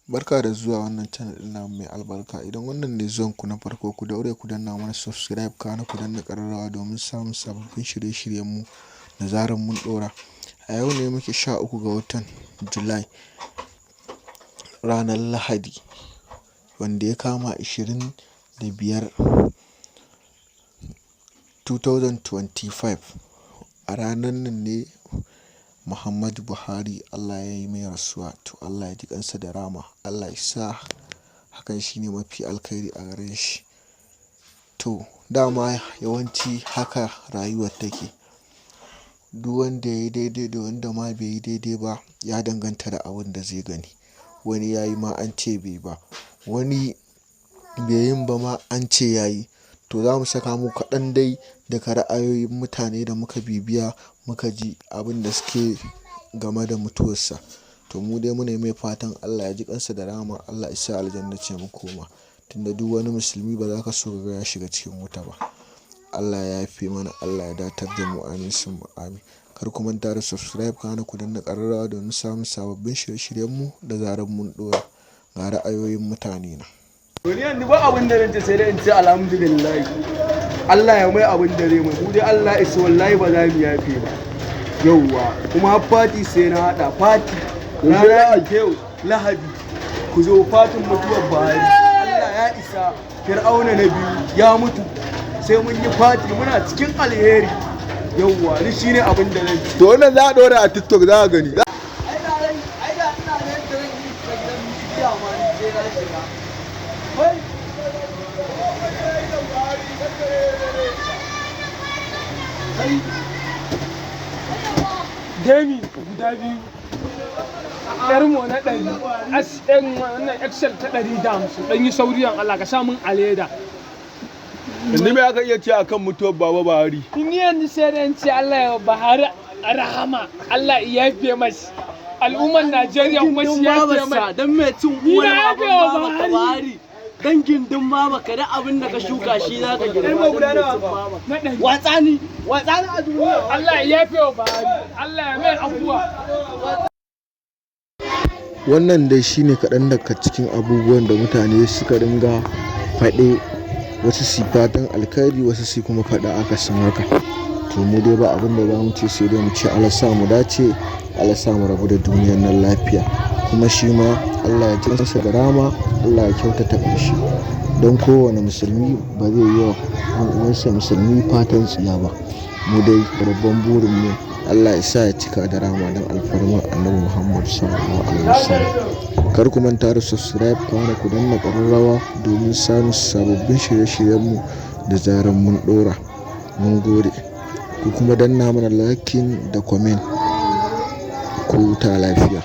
Barka da zuwa wannan channel ɗin namu mai albarka. Idan wannan ne zuwanku na farko, ku daure ku danna mana subscribe kana ku danna ƙararrawa domin samun sababbin shirye-shiryenmu da zarar mun ɗora. A yau ne muke 13 ga watan Julai, ranar Lahadi, wanda ya kama 25 2025. A ranar nan ne Muhammadu Buhari Allah ya yi mai rasuwa. To Allah ya ji kansa da rama. Allah ya sa hakan shine mafi alkhairi a gare shi. To dama yawanci haka rayuwar take. Duk wanda ya yi daidai da wanda ma bai yi daidai ba ya danganta da abin da zai gani. Wani ya yi ma an ce bai ba, wani bai yin ba ma an ce ya yi. To za mu saka muku kaɗan dai daga ra'ayoyin mutane da muka bibiya muka ji abin da suke game da mutuwarsa. To mu dai muna mai fatan Allah ya ji kansa da rahama, Allah ya sa aljanna ce makoma. Tunda duk wani musulmi ba za ka so ga ya shiga cikin wuta ba. Allah ya yafe mana, Allah ya datar da mu, amin summa amin. Kar ku manta da subscribe kana ku danna ƙararrawa domin samun sababbin shirye-shiryenmu da zarar mun ɗora. Ga ra'ayoyin mutane na. Wani yanzu ba abin da rance sai dai in ce alhamdulillah. Allah ya mai abin da rai mai. Mu dai Allah isa wallahi ba za mu yafe ba. Yauwa kuma har fati sai na haɗa fati. Ranar yau Lahadi ku zo fatin mutuwar Buhari. Allah ya isa. Fir'auna na biyu ya mutu. Sai mun yi fati muna cikin alheri. Yauwa ni shine abin da zan ci. To wannan za a ɗora a TikTok za a gani. Demi guda biyu, Ermo na 100, wannan Excel ta 150, ɗan yi sauriyan Allah ka sa min a leda. Yanzu me aka iya ce akan mutuwar Baba Buhari? Ni yanzu sai da ce Allah ya Buhari rahama, Allah ya yafe masa. Al'ummar Najeriya kuma shi ya yafe masa. Dan mai cin uwar Baba Buhari. Dan gindin mama ka da abin da ka shuka shi za ka gina. Watsani a duniya. Allah ya yafe wa Buhari, Allah ya mai abuwa. Wannan dai shine kaɗan daga cikin abubuwan da mutane suka dinga faɗe, wasu su fatan alkhairi, wasu su kuma faɗa akasin haka. To mu dai ba abin da za mu ce sai dai mu ce Allah sa mu dace, Allah sa mu rabu da duniyar nan lafiya. Kuma shi ma Allah ya ji kansa da rama, Allah ya kyautata ƙarshe. Don kowane musulmi ba zai yi wa ɗan uwansa musulmi fatan tsiya ba. Mu dai babban burin mu Allah ya sa ya cika da rama don alfarmar Annabi Muhammad sallallahu alaihi wasallam. Kar ku manta da subscribe kana ku danna ƙararrawa domin samun sababbin shirye-shiryenmu da zarar mun ɗora. Mun gode. Ku kuma danna mana liking da comment. Ku huta lafiya.